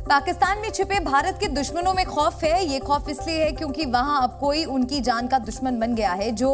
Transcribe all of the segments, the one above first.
पाकिस्तान में छिपे भारत के दुश्मनों में खौफ है। ये खौफ इसलिए है क्योंकि वहां अब कोई उनकी जान का दुश्मन बन गया है जो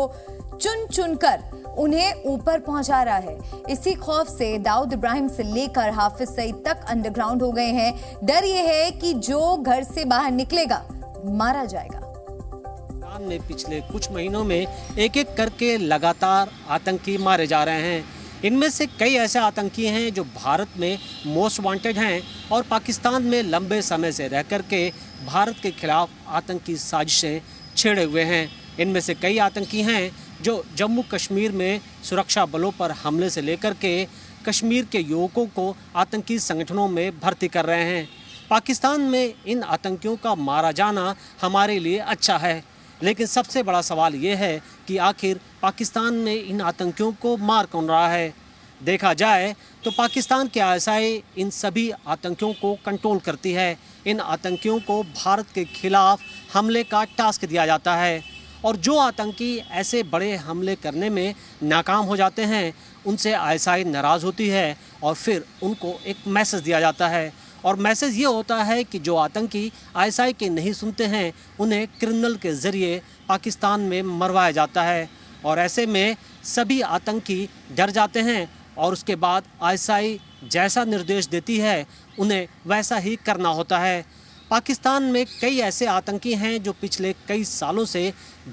चुन चुनकर उन्हें ऊपर पहुंचा रहा है। इसी खौफ से दाऊद इब्राहिम से लेकर हाफिज सईद तक अंडरग्राउंड हो गए हैं। डर ये है कि जो घर से बाहर निकलेगा मारा जाएगा। पाकिस्तान में पिछले कुछ महीनों में एक एक करके लगातार आतंकी मारे जा रहे हैं। इनमें से कई ऐसे आतंकी हैं जो भारत में मोस्ट वांटेड हैं और पाकिस्तान में लंबे समय से रह कर के भारत के खिलाफ आतंकी साजिशें छेड़े हुए हैं। इनमें से कई आतंकी हैं जो जम्मू कश्मीर में सुरक्षा बलों पर हमले से लेकर के कश्मीर के युवकों को आतंकी संगठनों में भर्ती कर रहे हैं। पाकिस्तान में इन आतंकियों का मारा जाना हमारे लिए अच्छा है, लेकिन सबसे बड़ा सवाल ये है कि आखिर पाकिस्तान में इन आतंकियों को मार कौन रहा है। देखा जाए तो पाकिस्तान के आईएसआई इन सभी आतंकियों को कंट्रोल करती है। इन आतंकियों को भारत के खिलाफ हमले का टास्क दिया जाता है और जो आतंकी ऐसे बड़े हमले करने में नाकाम हो जाते हैं उनसे आईएसआई नाराज़ होती है और फिर उनको एक मैसेज दिया जाता है और मैसेज ये होता है कि जो आतंकी आईएसआई के नहीं सुनते हैं उन्हें क्रिमिनल के ज़रिए पाकिस्तान में मरवाया जाता है और ऐसे में सभी आतंकी डर जाते हैं और उसके बाद आईएसआई जैसा निर्देश देती है उन्हें वैसा ही करना होता है। पाकिस्तान में कई ऐसे आतंकी हैं जो पिछले कई सालों से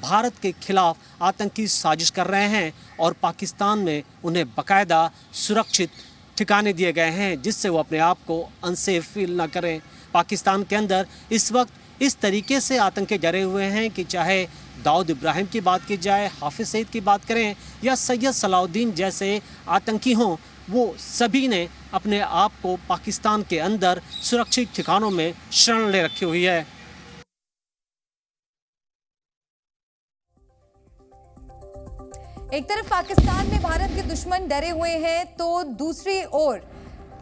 भारत के खिलाफ आतंकी साजिश कर रहे हैं और पाकिस्तान में उन्हें बाकायदा सुरक्षित ठिकाने दिए गए हैं जिससे वो अपने आप को अनसेफ फील ना करें। पाकिस्तान के अंदर इस वक्त इस तरीके से आतंकी डरे हुए हैं कि चाहे दाऊद इब्राहिम की बात की जाए, हाफिज सईद की बात करें या सैयद सलाउद्दीन जैसे आतंकी हों, वो सभी ने अपने आप को पाकिस्तान के अंदर सुरक्षित ठिकानों में शरण ले रखी हुई है। एक तरफ पाकिस्तान में भारत के दुश्मन डरे हुए हैं तो दूसरी ओर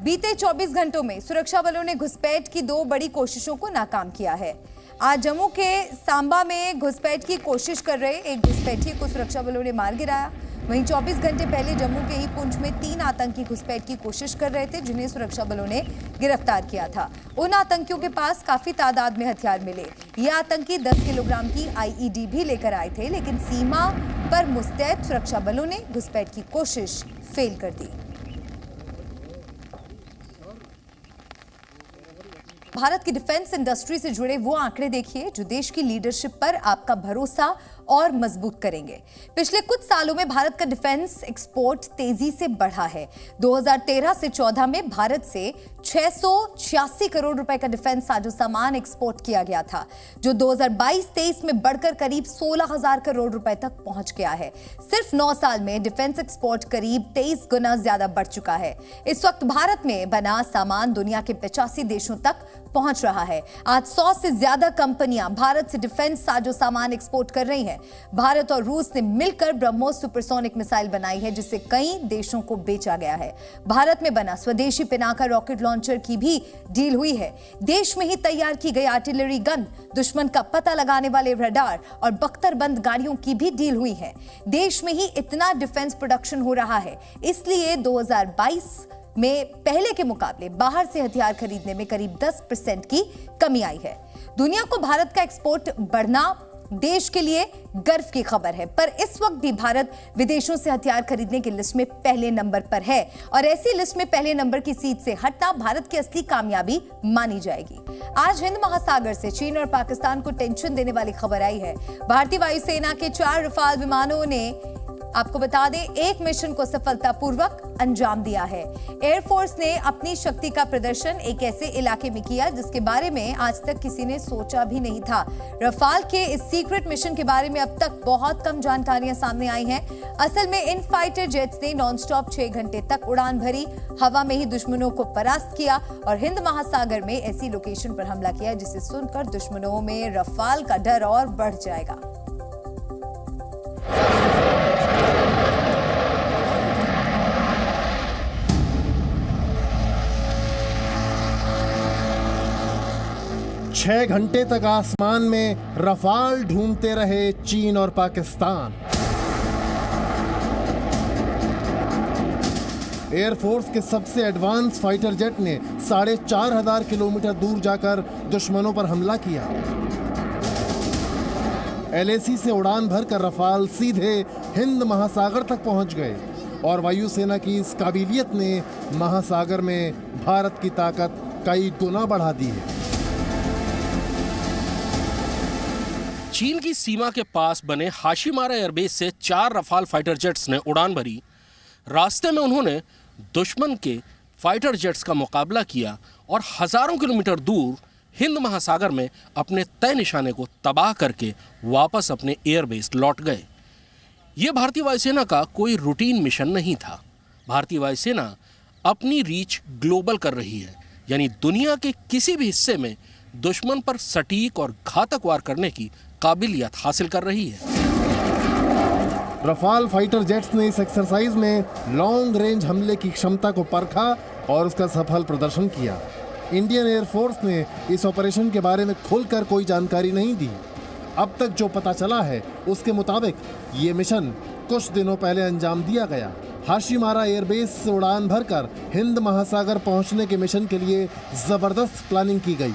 बीते 24 घंटों में सुरक्षा बलों ने घुसपैठ की 2 बड़ी कोशिशों को नाकाम किया है। आज जम्मू के सांबा में घुसपैठ की कोशिश कर रहे एक घुसपैठिए को सुरक्षा बलों ने मार गिराया। वहीं 24 घंटे पहले जम्मू के ही पुंछ में 3 आतंकी घुसपैठ की कोशिश कर रहे थे जिन्हें सुरक्षा बलों ने गिरफ्तार किया था। उन आतंकियों के पास काफी तादाद में हथियार मिले। ये आतंकी 10 किलोग्राम की आईईडी भी लेकर आए थे, लेकिन सीमा पर मुस्तैद सुरक्षा बलों ने घुसपैठ की कोशिश फेल कर दी। भारत की डिफेंस इंडस्ट्री से जुड़े वो आंकड़े देखिए जो देश की लीडरशिप पर आपका भरोसा और मजबूत करेंगे। पिछले कुछ सालों में भारत का डिफेंस एक्सपोर्ट तेजी से बढ़ा है। 2013 से 14 में भारत से 686 करोड़ रुपए का डिफेंस साजो सामान एक्सपोर्ट किया गया था, जो 2022-23 में बढ़कर करीब 16,000 करोड़ रुपए तक पहुंच गया है। सिर्फ 9 साल में डिफेंस एक्सपोर्ट करीब 23 गुना ज्यादा बढ़ चुका है। इस वक्त भारत में बना सामान दुनिया के 85 देशों तक पहुंच रहा है। आज 100 से ज्यादा कंपनियां भारत से डिफेंस साजो सामान एक्सपोर्ट कर रही हैं। भारत और रूस ने मिलकर ब्रह्मोस सुपरसोनिक मिसाइल बनाई है जिसे कई देशों को बेचा गया है। भारत में बना स्वदेशी पिनाका रॉकेट लॉन्चर की भी डील हुई है। देश में ही तैयार की गई आर्टिलरी गन, दुश्मन का पता लगाने वाले रडार और बख्तरबंद गाड़ियों की भी डील हुई है। देश में ही इतना डिफेंस प्रोडक्शन हो रहा है, इसलिए 2022 में पहले के मुकाबले बाहर से हथियार खरीदने में करीब 10% की कमी आई है। दुनिया को भारत का एक्सपोर्ट बढ़ना देश के लिए गर्व की खबर है, पर इस वक्त भी भारत विदेशों से हथियार खरीदने की लिस्ट में पहले नंबर पर है और ऐसी लिस्ट में पहले नंबर की सीट से हटना भारत की असली कामयाबी मानी जाएगी। आज हिंद महासागर से चीन और पाकिस्तान को टेंशन देने वाली खबर आई है। भारतीय वायुसेना के 4 रफाल विमानों ने, आपको बता दें, एक मिशन को सफलतापूर्वक अंजाम दिया है। एयरफोर्स ने अपनी शक्ति का प्रदर्शन एक ऐसे इलाके में किया जिसके बारे में आज तक किसी ने सोचा भी नहीं था। रफाल के इस सीक्रेट मिशन के बारे में अब तक बहुत कम जानकारियां सामने आई हैं। असल में इन फाइटर जेट्स ने नॉनस्टॉप 6 घंटे तक उड़ान भरी, हवा में ही दुश्मनों को परास्त किया और हिंद महासागर में ऐसी लोकेशन पर हमला किया जिसे सुनकर दुश्मनों में रफाल का डर और बढ़ जाएगा। छह घंटे तक आसमान में रफाल ढूंढते रहे चीन और पाकिस्तान। एयरफोर्स के सबसे एडवांस फाइटर जेट ने 4,500 किलोमीटर दूर जाकर दुश्मनों पर हमला किया। LAC से उड़ान भरकर रफाल सीधे हिंद महासागर तक पहुंच गए और वायुसेना की इस काबिलियत ने महासागर में भारत की ताकत कई गुना बढ़ा दी है। चीन की सीमा के पास बने हाशिमारा एयरबेस से 4 रफाल फाइटर जेट्स ने उड़ान भरी। रास्ते में उन्होंने दुश्मन के फाइटर जेट्स का मुकाबला किया और हजारों किलोमीटर दूर हिंद महासागर में अपने तय निशाने को तबाह करके वापस अपने एयरबेस लौट गए। ये भारतीय वायुसेना का कोई रूटीन मिशन नहीं था। भारतीय वायुसेना अपनी रीच ग्लोबल कर रही है, यानी दुनिया के किसी भी हिस्से में दुश्मन पर सटीक और घातक वार करने की काबिलियत हासिल कर रही है। रफाल फाइटर जेट्स ने इस एक्सरसाइज में लॉन्ग रेंज हमले की क्षमता को परखा और उसका सफल प्रदर्शन किया। इंडियन एयरफोर्स ने इस ऑपरेशन के बारे में खुलकर कोई जानकारी नहीं दी। अब तक जो पता चला है उसके मुताबिक ये मिशन कुछ दिनों पहले अंजाम दिया गया। हाशिमारा एयरबेस से उड़ान भरकर हिंद महासागर पहुंचने के मिशन के लिए जबरदस्त प्लानिंग की गई।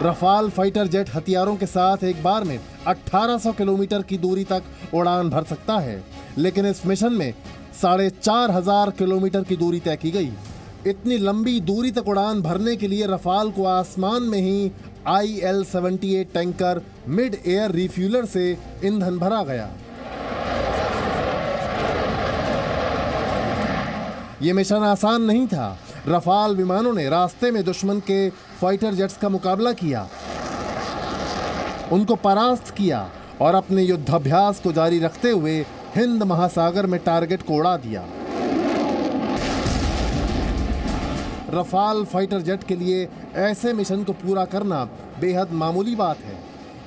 रफाल फाइटर जेट हथियारों के साथ एक बार में 1800 किलोमीटर की दूरी तक उड़ान भर सकता है, लेकिन इस मिशन में 4,500 किलोमीटर की दूरी तय की गई। इतनी लंबी दूरी तक उड़ान भरने के लिए रफाल को आसमान में ही IL-78 tanker mid air refueller से ईंधन भरा गया। ये मिशन आसान नहीं था। रफाल विमानों ने रास्ते में दुश्मन के फाइटर जेट्स का मुकाबला किया, उनको परास्त किया और अपने युद्धाभ्यास को जारी रखते हुए हिंद महासागर में टारगेट को उड़ा दिया। रफाल फाइटर जेट के लिए ऐसे मिशन को पूरा करना बेहद मामूली बात है।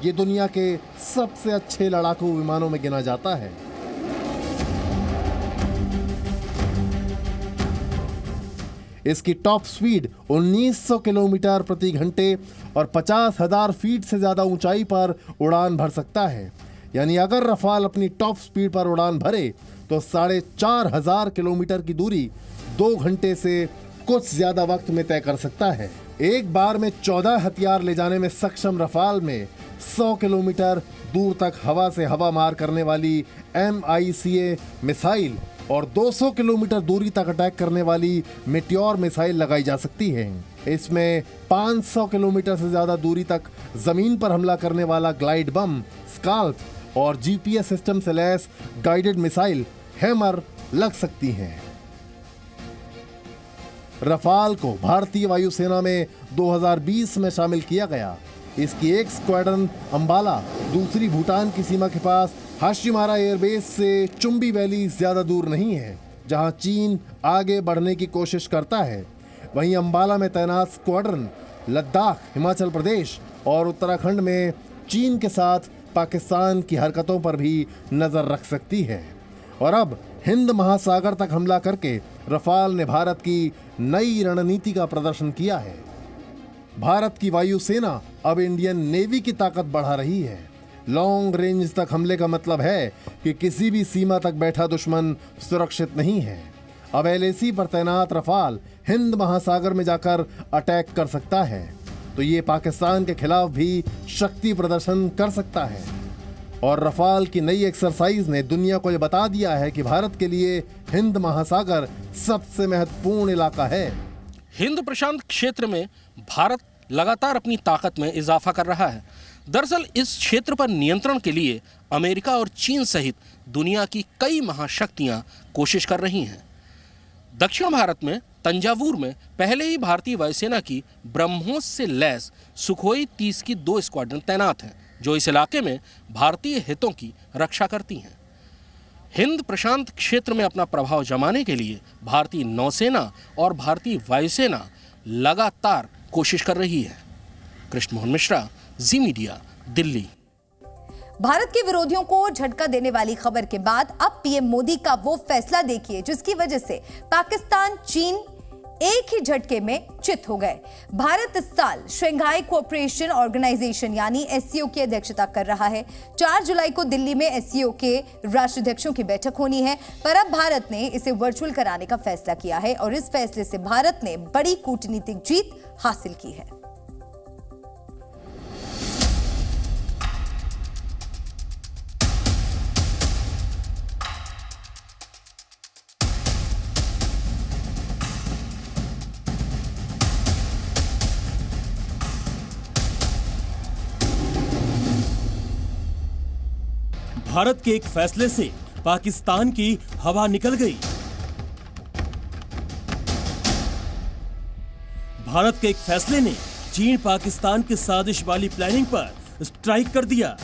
ये दुनिया के सबसे अच्छे लड़ाकू विमानों में गिना जाता है। इसकी टॉप स्पीड 1900 किलोमीटर प्रति घंटे और 50,000 फीट से ज्यादा ऊंचाई पर उड़ान भर सकता है। यानी अगर रफाल अपनी टॉप स्पीड पर उड़ान भरे तो 4,500 किलोमीटर की दूरी 2 घंटे से कुछ ज्यादा वक्त में तय कर सकता है। एक बार में 14 हथियार ले जाने में सक्षम रफाल में 100 किलोमीटर दूर तक हवा से हवा मार करने वाली MICA मिसाइल और 200 किलोमीटर दूरी तक अटैक करने वाली मेटियोर मिसाइल लगाई जा सकती है। इसमें 500 किलोमीटर से ज्यादा दूरी तक जमीन पर हमला करने वाला ग्लाइड बम, स्काल्प और GPS सिस्टम से लैस गाइडेड मिसाइल हैमर लग सकती हैं। रफाल को भारतीय वायुसेना में 2020 में शामिल किया गया। इसकी एक स्क्वाड्रन अंबाला, दूसरी भूटान की सीमा के पास हाशिमारा एयरबेस से चुंबी वैली ज्यादा दूर नहीं है, जहां चीन आगे बढ़ने की कोशिश करता है। वहीं अंबाला में तैनात स्क्वाड्रन लद्दाख, हिमाचल प्रदेश और उत्तराखंड में चीन के साथ पाकिस्तान की हरकतों पर भी नजर रख सकती है। और अब हिंद महासागर तक हमला करके रफाल ने भारत की नई रणनीति का प्रदर्शन किया है। भारत की वायुसेना अब इंडियन नेवी की ताकत बढ़ा रही है। लॉन्ग रेंज तक हमले का मतलब है कि किसी भी सीमा तक बैठा दुश्मन सुरक्षित नहीं है। अब LAC पर तैनात रफाल हिंद महासागर में जाकर अटैक कर सकता है, तो ये पाकिस्तान के खिलाफ भी शक्ति प्रदर्शन कर सकता है। और रफाल की नई एक्सरसाइज ने दुनिया को यह बता दिया है कि भारत के लिए हिंद महासागर सबसे महत्वपूर्ण इलाका है। हिंद प्रशांत क्षेत्र में भारत लगातार अपनी ताकत में इजाफा कर रहा है। दरअसल इस क्षेत्र पर नियंत्रण के लिए अमेरिका और चीन सहित दुनिया की कई महाशक्तियां कोशिश कर रही हैं। दक्षिण भारत में तंजावुर में पहले ही भारतीय वायुसेना की ब्रह्मोस से लैस सुखोई 30 की 2 स्क्वाड्रन तैनात हैं, जो इस इलाके में भारतीय हितों की रक्षा करती हैं। हिंद प्रशांत क्षेत्र में अपना प्रभाव जमाने के लिए भारतीय नौसेना और भारतीय वायुसेना लगातार कोशिश कर रही है। कृष्ण मोहन मिश्रा, जी मीडिया, दिल्ली। भारत के विरोधियों को झटका देने वाली खबर के बाद अब पीएम मोदी का वो फैसला देखिए जिसकी वजह से पाकिस्तान, चीन एक ही झटके में चित हो गए। भारत इस साल शंघाई कोऑपरेशन ऑर्गेनाइजेशन यानी एससीओ की अध्यक्षता कर रहा है। 4 जुलाई को दिल्ली में एससीओ के राष्ट्राध्यक्षों की बैठक होनी है, पर अब भारत ने इसे वर्चुअल कराने का फैसला किया है और इस फैसले से भारत ने बड़ी कूटनीतिक जीत हासिल की है। भारत के एक फैसले से पाकिस्तान की हवा निकल गई। भारत के एक फैसले ने चीन पाकिस्तान की साजिश वाली प्लानिंग पर स्ट्राइक कर दिया।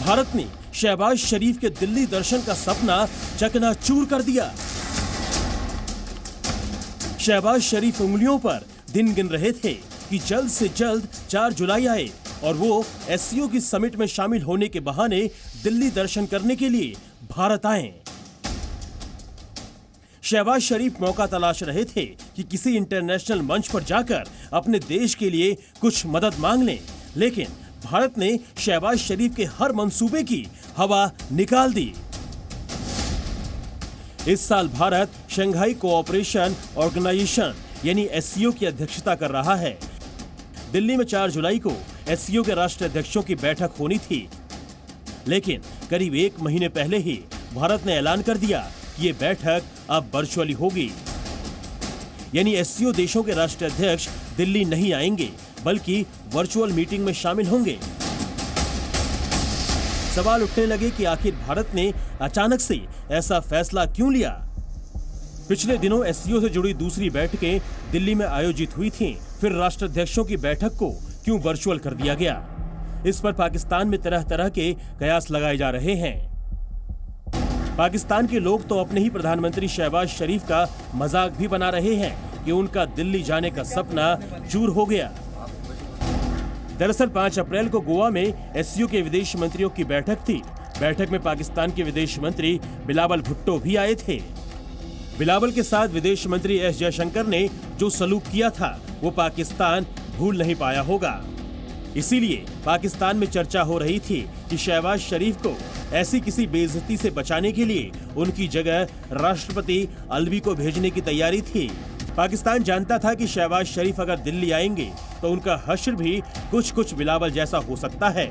भारत ने शहबाज शरीफ के दिल्ली दर्शन का सपना चकनाचूर कर दिया। शहबाज शरीफ उंगलियों पर दिन गिन रहे थे कि जल्द से जल्द 4 जुलाई आए और वो एससीओ की समिट में शामिल होने के बहाने दिल्ली दर्शन करने के लिए भारत आए। शहबाज शरीफ मौका तलाश रहे थे कि किसी इंटरनेशनल मंच पर जाकर अपने देश के लिए कुछ मदद मांग लें, लेकिन भारत ने शहबाज शरीफ के हर मंसूबे की हवा निकाल दी। इस साल भारत शंघाई कोऑपरेशन ऑर्गेनाइजेशन यानी एससीओ की अध्यक्षता कर रहा है। दिल्ली में 4 जुलाई को एससीओ के राष्ट्राध्यक्षों की बैठक होनी थी, लेकिन करीब 1 महीने पहले ही भारत ने ऐलान कर दिया कि ये बैठक अब वर्चुअली होगी। यानी एससीओ देशों के राष्ट्राध्यक्ष दिल्ली नहीं आएंगे, बल्कि वर्चुअल मीटिंग में शामिल होंगे। सवाल उठने लगे कि आखिर भारत ने अचानक से ऐसा फैसला क्यों लिया। पिछले दिनों एससीओ से जुड़ी दूसरी बैठकें दिल्ली में आयोजित हुई थीं, फिर राष्ट्राध्यक्षों की बैठक को क्यों वर्चुअल कर दिया गया। इस पर पाकिस्तान में तरह तरह के कयास लगाए जा रहे हैं। पाकिस्तान के लोग तो अपने ही प्रधानमंत्री शहबाज शरीफ का मजाक भी बना रहे हैं कि उनका दिल्ली जाने का सपना चूर हो गया। दरअसल 5 अप्रैल को गोवा में एससीओ के विदेश मंत्रियों की बैठक थी। बैठक में पाकिस्तान के विदेश मंत्री बिलावल भुट्टो भी आए थे। बिलावल के साथ विदेश मंत्री एस जयशंकर ने जो सलूक किया था वो पाकिस्तान भूल नहीं पाया होगा। इसीलिए पाकिस्तान में चर्चा हो रही थी कि शहबाज शरीफ को ऐसी किसी बेइज्जती से बचाने के लिए उनकी जगह राष्ट्रपति अलवी को भेजने की तैयारी थी। पाकिस्तान जानता था कि शहबाज शरीफ अगर दिल्ली आएंगे तो उनका हश्र भी कुछ बिलावल जैसा हो सकता है।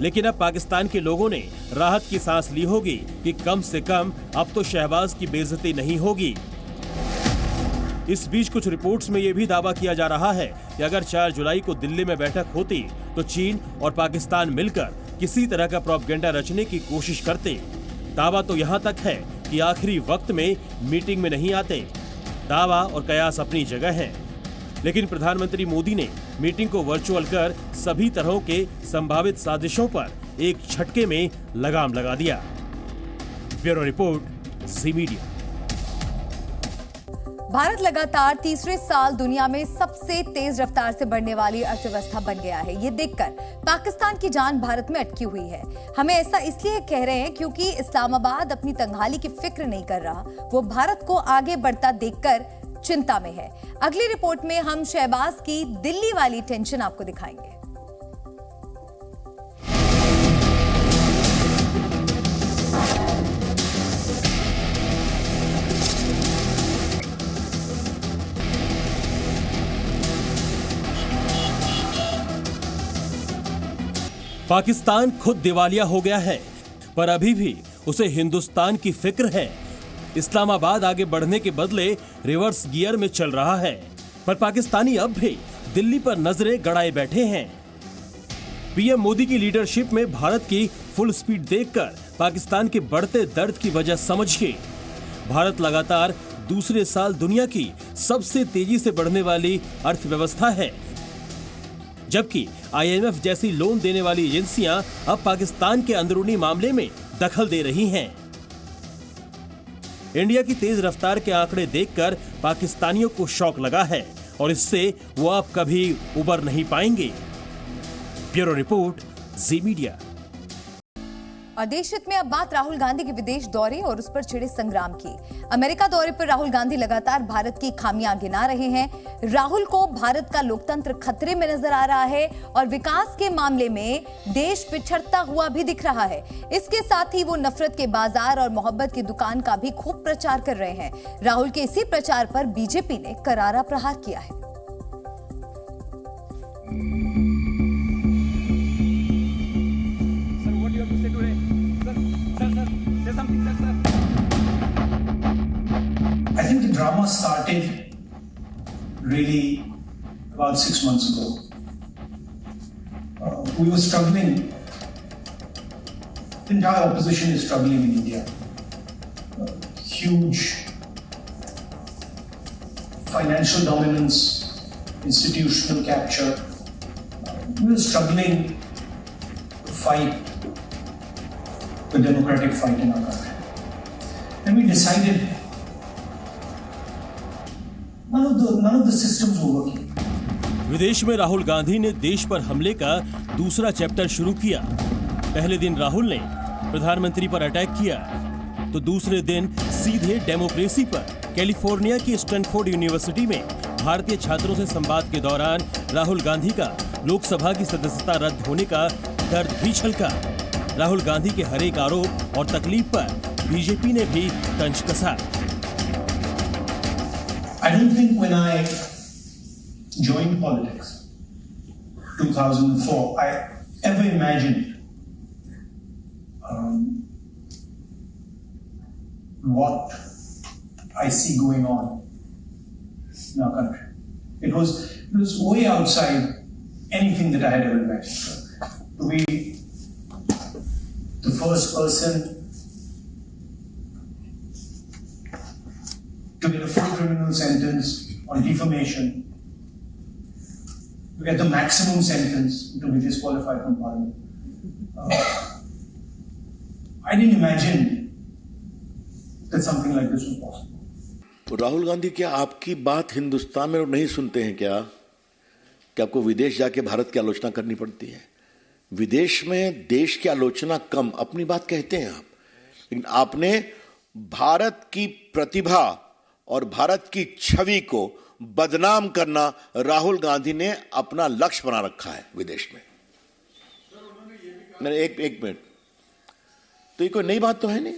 लेकिन अब पाकिस्तान के लोगों ने राहत की सांस ली होगी कि कम से कम अब तो शहबाज की बेइज्जती नहीं होगी। इस बीच कुछ रिपोर्ट्स में यह भी दावा किया जा रहा है कि अगर 4 जुलाई को दिल्ली में बैठक होती तो चीन और पाकिस्तान मिलकर किसी तरह का प्रोपेगेंडा रचने की कोशिश करते। दावा तो यहाँ तक है कि आखिरी वक्त में मीटिंग में नहीं आते। दावा और कयास अपनी जगह है, लेकिन प्रधानमंत्री मोदी ने मीटिंग को वर्चुअल कर सभी तरह के संभावित साजिशों पर एक झटके में लगाम लगा दिया। ब्यूरो रिपोर्ट, जी मीडिया। भारत लगातार तीसरे साल दुनिया में सबसे तेज रफ्तार से बढ़ने वाली अर्थव्यवस्था बन गया है। ये देखकर पाकिस्तान की जान भारत में अटकी हुई है। हमें ऐसा इसलिए कह रहे हैं क्योंकि इस्लामाबाद अपनी तंगहाली की फिक्र नहीं कर रहा, वो भारत को आगे बढ़ता देखकर चिंता में है। अगली रिपोर्ट में हम शहबाज की दिल्ली वाली टेंशन आपको दिखाएंगे। पाकिस्तान खुद दिवालिया हो गया है, पर अभी भी उसे हिंदुस्तान की फिक्र है। इस्लामाबाद आगे बढ़ने के बदले रिवर्स गियर में चल रहा है, पर पाकिस्तानी अब भी दिल्ली पर नजरें गड़ाए बैठे हैं। पीएम मोदी की लीडरशिप में भारत की फुल स्पीड देखकर पाकिस्तान के बढ़ते दर्द की वजह समझिए। भारत लगातार दूसरे साल दुनिया की सबसे तेजी से बढ़ने वाली अर्थव्यवस्था है, जबकि आईएमएफ जैसी लोन देने वाली एजेंसियां अब पाकिस्तान के अंदरूनी मामले में दखल दे रही हैं। इंडिया की तेज रफ्तार के आंकड़े देखकर पाकिस्तानियों को शौक लगा है और इससे वो अब कभी उबर नहीं पाएंगे। ब्यूरो रिपोर्ट, जी मीडिया। और देश हित में अब बात राहुल गांधी के विदेश दौरे और उस पर छिड़े संग्राम की। अमेरिका दौरे पर राहुल गांधी लगातार भारत की खामियां गिना रहे हैं। राहुल को भारत का लोकतंत्र खतरे में नजर आ रहा है और विकास के मामले में देश पिछड़ता हुआ भी दिख रहा है। इसके साथ ही वो नफरत के बाजार और मोहब्बत की दुकान का भी खूब प्रचार कर रहे हैं। राहुल के इसी प्रचार पर बीजेपी ने करारा प्रहार किया है। I think the drama started really about 6 months ago. We were struggling. The entire opposition is struggling in India. Huge financial dominance, institutional capture. We were struggling to fight the democratic fight in our country. And we decided none of the systems were working. विदेश में राहुल गांधी ने देश पर हमले का दूसरा chapter शुरू किया। पहले दिन राहुल ने प्रधानमंत्री पर अटैक किया तो दूसरे दिन सीधे डेमोक्रेसी पर कैलिफोर्निया की स्टैनफोर्ड यूनिवर्सिटी में भारतीय छात्रों से संवाद के दौरान राहुल गांधी का लोकसभा की सदस्यता रद्द होने का दर्द भी छलका। राहुल गांधी के हर एक आरोप और तकलीफ पर बीजेपी ने भी तंज कसा। I don't think when I joined politics, 2004, I ever imagined what I see going on in our country. It was way outside anything that I had ever imagined. To be the first person to get a full criminal sentence on defamation, to get the maximum sentence, to be disqualified from parliament. I didn't imagine that something like this was possible. तो राहुल गांधी, क्या आपकी बात हिंदुस्तान में लोग नहीं सुनते हैं क्या कि आपको विदेश जाके भारत की आलोचना करनी पड़ती है? विदेश में देश की आलोचना कम, अपनी बात कहते हैं आप, लेकिन आपने भारत की प्रतिभा और भारत की छवि को बदनाम करना राहुल गांधी ने अपना लक्ष्य बना रखा है विदेश में। मैंने एक मिनट, तो ये कोई नई बात तो है नहीं।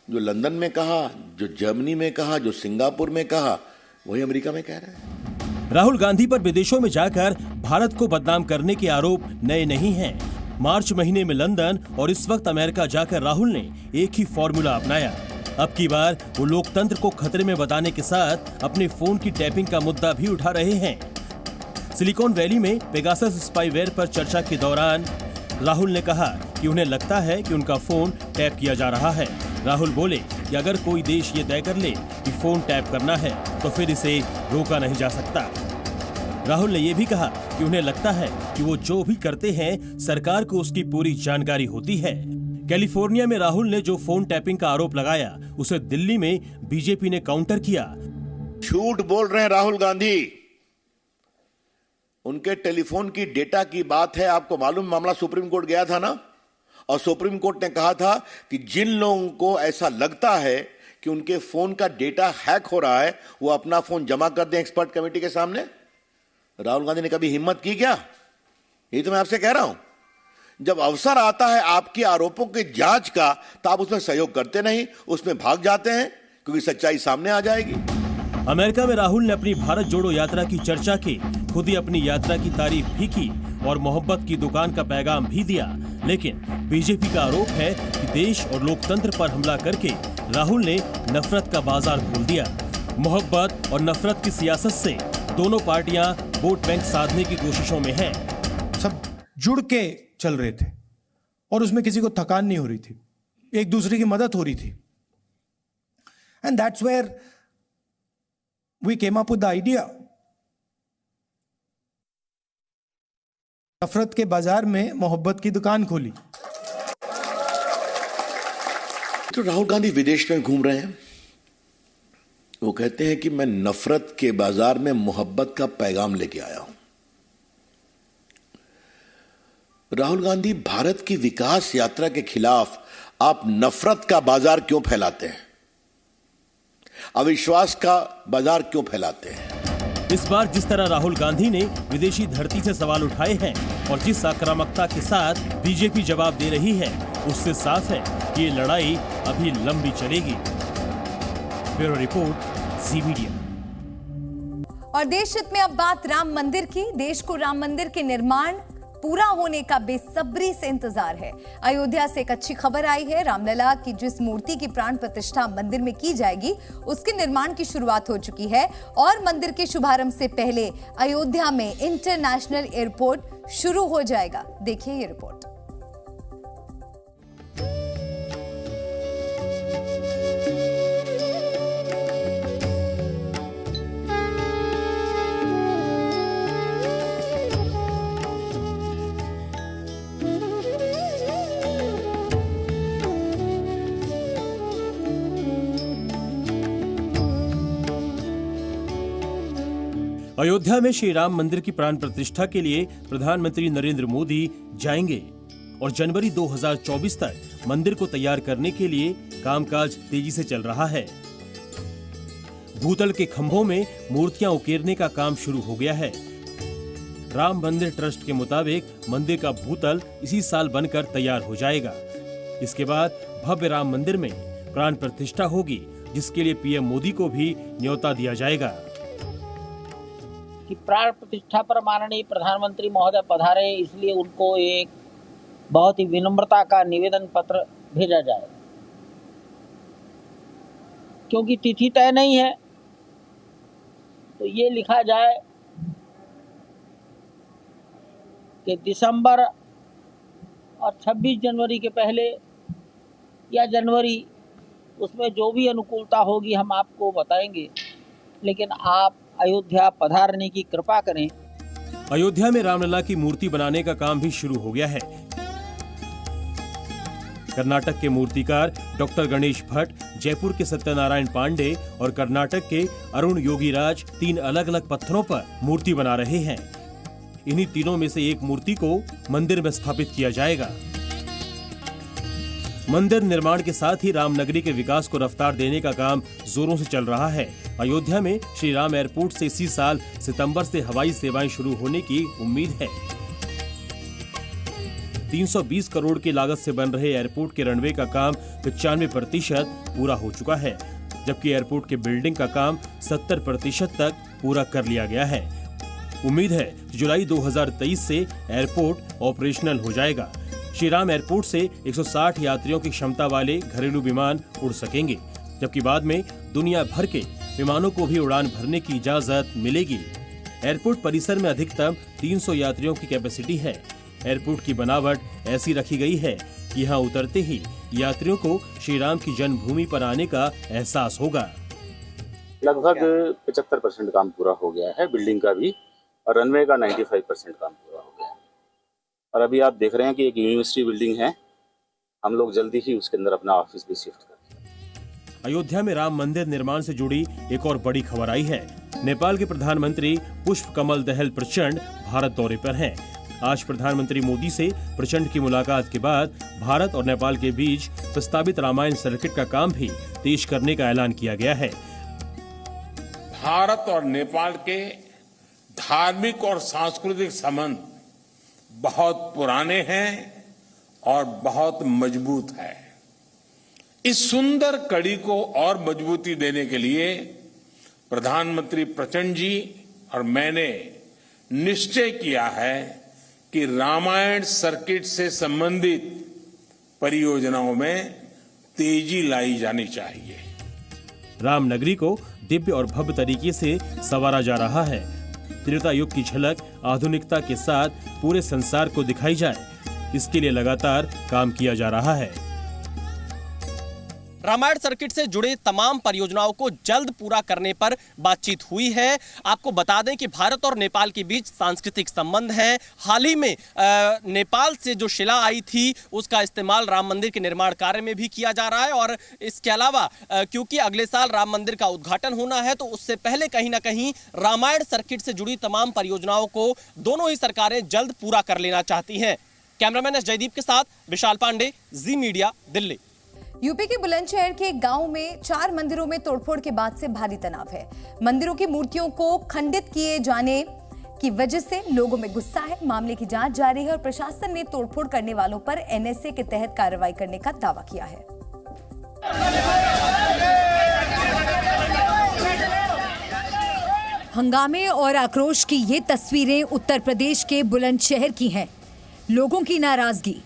जो लंदन में कहा, जो जर्मनी में कहा, जो सिंगापुर में कहा, वही अमेरिका में कह रहे हैं। राहुल गांधी पर विदेशों में जाकर भारत को बदनाम करने के आरोप नए नहीं हैं। मार्च महीने में लंदन और इस वक्त अमेरिका जाकर राहुल ने एक ही फॉर्मूला अपनाया। अब की बार वो लोकतंत्र को खतरे में बताने के साथ अपने फोन की टैपिंग का मुद्दा भी उठा रहे हैं। सिलिकॉन वैली में पेगासस स्पाईवेयर पर चर्चा के दौरान राहुल ने कहा कि उन्हें लगता है कि उनका फोन टैप किया जा रहा है। राहुल बोले कि अगर कोई देश ये तय कर ले कि फोन टैप करना है तो फिर इसे रोका नहीं जा सकता। राहुल ने यह भी कहा कि उन्हें लगता है कि वो जो भी करते हैं सरकार को उसकी पूरी जानकारी होती है। कैलिफोर्निया में राहुल ने जो फोन टैपिंग का आरोप लगाया उसे दिल्ली में बीजेपी ने काउंटर किया। झूठ बोल रहे हैं राहुल गांधी। उनके टेलीफोन की डेटा की बात है। आपको मालूम मामला सुप्रीम कोर्ट गया था ना, और सुप्रीम कोर्ट ने कहा था कि जिन लोगों को ऐसा लगता है कि उनके फोन का डेटा हैक हो रहा है वो अपना फोन जमा कर दें एक्सपर्ट कमेटी के सामने। राहुल गांधी ने कभी हिम्मत की क्या? ये तो मैं आपसे कह रहा हूं। जब अवसर आता है आपके आरोपों की जांच का तो आप उसमें सहयोग करते नहीं, उसमें भाग जाते हैं क्योंकि सच्चाई सामने आ जाएगी। अमेरिका में राहुल ने अपनी भारत जोड़ो यात्रा की चर्चा की, खुद ही अपनी यात्रा की तारीफ भी की और मोहब्बत की दुकान का पैगाम भी दिया। लेकिन बीजेपी का आरोप है कि देश और लोकतंत्र पर हमला करके राहुल ने नफरत का बाजार खोल दिया। मोहब्बत और नफरत की सियासत से दोनों पार्टियां वोट बैंक साधने की कोशिशों में हैं। सब जुड़ के चल रहे थे और उसमें किसी को थकान नहीं हो रही थी, एक दूसरे की मदद हो रही थी। And that's where we came up with the idea. नफरत के बाजार में मोहब्बत की दुकान खोली। तो राहुल गांधी विदेश में घूम रहे हैं, वो कहते हैं कि मैं नफरत के बाजार में मोहब्बत का पैगाम लेके आया हूं। राहुल गांधी भारत की विकास यात्रा के खिलाफ आप नफरत का बाजार क्यों फैलाते हैं? अविश्वास का बाजार क्यों फैलाते हैं? इस बार जिस तरह राहुल गांधी ने विदेशी धरती से सवाल उठाए हैं और जिस आक्रामकता के साथ बीजेपी जवाब दे रही है, उससे साफ है कि ये लड़ाई अभी लंबी चलेगी। ब्यूरो रिपोर्ट, जी मीडिया। और देश हित में अब बात राम मंदिर की। देश को राम मंदिर के निर्माण पूरा होने का बेसब्री से इंतजार है। अयोध्या से एक अच्छी खबर आई है। रामलला की जिस मूर्ति की प्राण प्रतिष्ठा मंदिर में की जाएगी, उसके निर्माण की शुरुआत हो चुकी है और मंदिर के शुभारंभ से पहले अयोध्या में इंटरनेशनल एयरपोर्ट शुरू हो जाएगा। देखिए ये रिपोर्ट। अयोध्या में श्री राम मंदिर की प्राण प्रतिष्ठा के लिए प्रधानमंत्री नरेंद्र मोदी जाएंगे और जनवरी 2024 तक मंदिर को तैयार करने के लिए कामकाज तेजी से चल रहा है। भूतल के खंभों में मूर्तियां उकेरने का काम शुरू हो गया है। राम मंदिर ट्रस्ट के मुताबिक मंदिर का भूतल इसी साल बनकर तैयार हो जाएगा। इसके बाद भव्य राम मंदिर में प्राण प्रतिष्ठा होगी, जिसके लिए पीएम मोदी को भी न्योता दिया जाएगा। कि प्राण प्रतिष्ठा पर माननीय प्रधानमंत्री महोदय पधारे, इसलिए उनको एक बहुत ही विनम्रता का निवेदन पत्र भेजा जाए। क्योंकि तिथि तय नहीं है, तो ये लिखा जाए कि दिसंबर और 26 जनवरी के पहले या जनवरी, उसमें जो भी अनुकूलता होगी हम आपको बताएंगे, लेकिन आप अयोध्या पधारने की कृपा करें। अयोध्या में रामलला की मूर्ति बनाने का काम भी शुरू हो गया है। कर्नाटक के मूर्तिकार डॉक्टर गणेश भट्ट, जयपुर के सत्यनारायण पांडे और कर्नाटक के अरुण योगीराज 3 अलग-अलग पत्थरों पर मूर्ति बना रहे हैं। इन्हीं तीनों में से एक मूर्ति को मंदिर में स्थापित किया जाएगा। मंदिर निर्माण के साथ ही रामनगरी के विकास को रफ्तार देने का काम जोरों से चल रहा है। अयोध्या में श्री राम एयरपोर्ट से इसी साल सितंबर से हवाई सेवाएं शुरू होने की उम्मीद है। 320 करोड़ की लागत से बन रहे एयरपोर्ट के रनवे का काम 95% पूरा हो चुका है, जबकि एयरपोर्ट के बिल्डिंग का काम 70% तक पूरा कर लिया गया है। उम्मीद है कि जुलाई 2023 से एयरपोर्ट ऑपरेशनल हो जाएगा। श्री राम एयरपोर्ट से 160 यात्रियों की क्षमता वाले घरेलू विमान उड़ सकेंगे, जबकि बाद में दुनिया भर के विमानों को भी उड़ान भरने की इजाजत मिलेगी। एयरपोर्ट परिसर में अधिकतम 300 यात्रियों की कैपेसिटी है। एयरपोर्ट की बनावट ऐसी रखी गई है कि यहाँ उतरते ही यात्रियों को श्री राम की जन्मभूमि पर आने का एहसास होगा। लगभग 75% काम पूरा हो गया है बिल्डिंग का भी, और रनवे का 95% काम पूरा हो गया है। और अभी आप देख रहे हैं कि एक यूनिवर्सिटी बिल्डिंग है, हम लोग जल्दी ही उसके अंदर अपना ऑफिस भी शिफ्ट करेंगे। अयोध्या में राम मंदिर निर्माण से जुड़ी एक और बड़ी खबर आई है। नेपाल के प्रधानमंत्री पुष्प कमल दहल प्रचंड भारत दौरे पर हैं। आज प्रधानमंत्री मोदी से प्रचंड की मुलाकात के बाद भारत और नेपाल के बीच प्रस्तावित रामायण सर्किट का काम भी तेज करने का ऐलान किया गया है। भारत और नेपाल के धार्मिक और सांस्कृतिक संबंध बहुत पुराने हैं और बहुत मजबूत है। इस सुंदर कड़ी को और मजबूती देने के लिए प्रधानमंत्री प्रचंड जी और मैंने निश्चय किया है कि रामायण सर्किट से संबंधित परियोजनाओं में तेजी लाई जानी चाहिए। रामनगरी को दिव्य और भव्य तरीके से संवारा जा रहा है। त्रेता युग की झलक आधुनिकता के साथ पूरे संसार को दिखाई जाए, इसके लिए लगातार काम किया जा रहा है। रामायण सर्किट से जुड़े तमाम परियोजनाओं को जल्द पूरा करने पर बातचीत हुई है। आपको बता दें कि भारत और नेपाल के बीच सांस्कृतिक संबंध हैं। हाल ही में नेपाल से जो शिला आई थी उसका इस्तेमाल राम मंदिर के निर्माण कार्य में भी किया जा रहा है। और इसके अलावा क्योंकि अगले साल राम मंदिर का उद्घाटन होना है, तो उससे पहले कहीं ना कहीं रामायण सर्किट से जुड़ी तमाम परियोजनाओं को दोनों ही सरकारें जल्द पूरा कर लेना चाहती हैं। कैमरामैन एस जयदीप के साथ विशाल पांडे, जी मीडिया, दिल्ली। यूपी के बुलंदशहर के एक गांव में 4 मंदिरों में तोड़फोड़ के बाद से भारी तनाव है। मंदिरों की मूर्तियों को खंडित किए जाने की वजह से लोगों में गुस्सा है। मामले की जांच जारी है और प्रशासन ने तोड़फोड़ करने वालों पर एनएसए के तहत कार्रवाई करने का दावा किया है। हंगामे और आक्रोश की ये तस्वीरें उत्तर प्रदेश के बुलंदशहर की हैं। लोगों की नाराजगी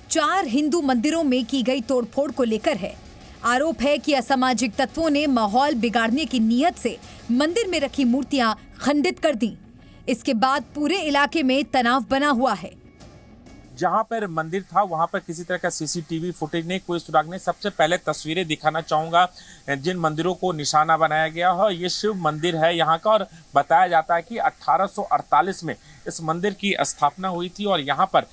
4 हिंदू मंदिरों में की गई तोड़फोड़ को लेकर है। आरोप है कि असामाजिक तत्वों ने माहौल बिगाड़ने की नीयत से मंदिर में रखी मूर्तियां खंडित कर दी। इसके बाद पूरे इलाके में तनाव बना हुआ है। जहां पर मंदिर था वहां पर किसी तरह का सीसीटीवी फुटेज नहीं, कोई सुराग नहीं। सबसे पहले तस्वीरें दिखाना चाहूंगा जिन मंदिरों को निशाना बनाया गया है। ये शिव मंदिर है यहाँ का और बताया जाता है कि 1848 में इस मंदिर की स्थापना हुई थी और यहाँ पर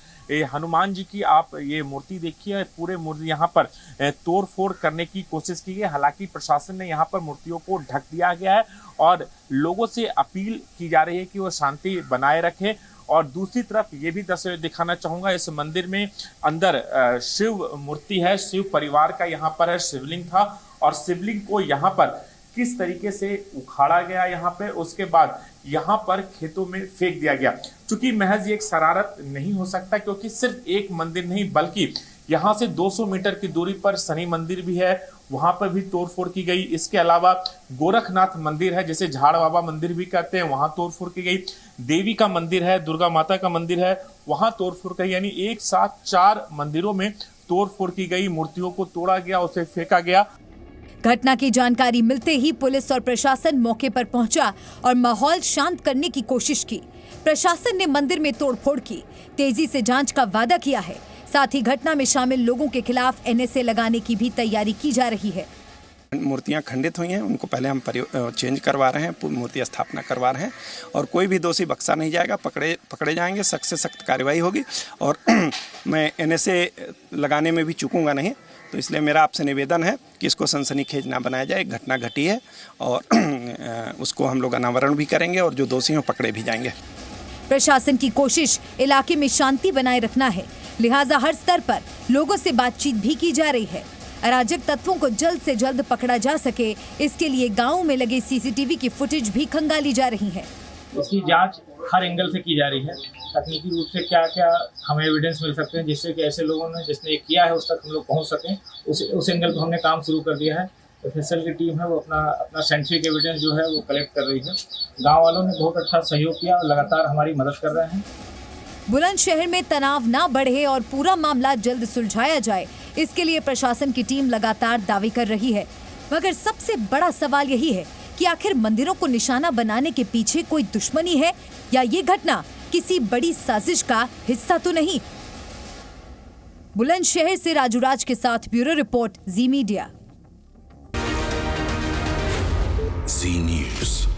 हनुमान जी की आप ये मूर्ति देखिए, पूरे मूर्ति यहाँ पर तोड़ फोड़ करने की कोशिश की गई। हालांकि प्रशासन ने यहाँ पर मूर्तियों को ढक दिया गया है और लोगों से अपील की जा रही है कि वो शांति बनाए रखें। और दूसरी तरफ ये भी तस्वीर दिखाना चाहूंगा, इस मंदिर में अंदर शिव मूर्ति है, शिव परिवार का यहाँ पर है शिवलिंग था और शिवलिंग को यहाँ पर किस तरीके से उखाड़ा गया यहाँ पे, उसके बाद यहाँ पर खेतों में फेंक दिया गया। चूंकि महज एक शरारत नहीं हो सकता क्योंकि सिर्फ एक मंदिर नहीं बल्कि यहाँ से 200 मीटर की दूरी पर शनि मंदिर भी है, वहां पर भी तोड़फोड़ की गई। इसके अलावा गोरखनाथ मंदिर है जिसे झाड़ बाबा मंदिर भी कहते हैं, वहां तोड़फोड़ की गई। देवी का मंदिर है, दुर्गा माता का मंदिर है, वहां तोड़फोड़ की। यानी एक साथ 4 मंदिरों में तोड़फोड़ की गई, मूर्तियों को तोड़ा गया, उसे फेंका गया। घटना की जानकारी मिलते ही पुलिस और प्रशासन मौके पर पहुंचा और माहौल शांत करने की कोशिश की। प्रशासन ने मंदिर में तोड़फोड़ की, तेजी से जांच का वादा किया है। साथ ही घटना में शामिल लोगों के खिलाफ एनएसए लगाने की भी तैयारी की जा रही है। मूर्तियां खंडित हुई हैं, उनको पहले हम चेंज करवा रहे हैं, मूर्ति स्थापना करवा रहे हैं और कोई भी दोषी बख्शा नहीं जाएगा, पकड़े जाएंगे, सख्त से सख्त कार्रवाई होगी। और मैं एनएसए लगाने में भी चूकूंगा नहीं, तो इसलिए मेरा आपसे निवेदन है कि इसको सनसनीखेज ना बनाया जाए। घटना घटी है और उसको हम लोग अनावरण भी करेंगे और जो दोषी हैं पकड़े भी जाएंगे। प्रशासन की कोशिश इलाके में शांति बनाए रखना है, लिहाजा हर स्तर पर लोगों से बातचीत भी की जा रही है। अराजक तत्वों को जल्द से जल्द पकड़ा जा सके, इसके लिए गांव में लगे सीसीटीवी की फुटेज भी खंगाली जा रही है। इसकी जांच हर एंगल से की जा रही है। तकनीकी रूप से क्या क्या हमें एविडेंस मिल सकते हैं जिससे कि ऐसे लोगों ने जिसने किया है उस तक हम लोग पहुंच सकें, उस एंगल पर हमने काम शुरू कर दिया है। एफएसएल की टीम है वो अपना साइंटिफिक एविडेंस जो है वो कलेक्ट कर रही है। गाँव वालों ने बहुत अच्छा सहयोग किया और लगातार हमारी मदद कर रहे हैं। बुलंदशहर में तनाव ना बढ़े और पूरा मामला जल्द सुलझाया जाए, इसके लिए प्रशासन की टीम लगातार दावे कर रही है। मगर सबसे बड़ा सवाल यही है कि आखिर मंदिरों को निशाना बनाने के पीछे कोई दुश्मनी है या ये घटना किसी बड़ी साजिश का हिस्सा तो नहीं। बुलंदशहर से राजू राज के साथ ब्यूरो रिपोर्ट, जी मीडिया। जी न्यूज़।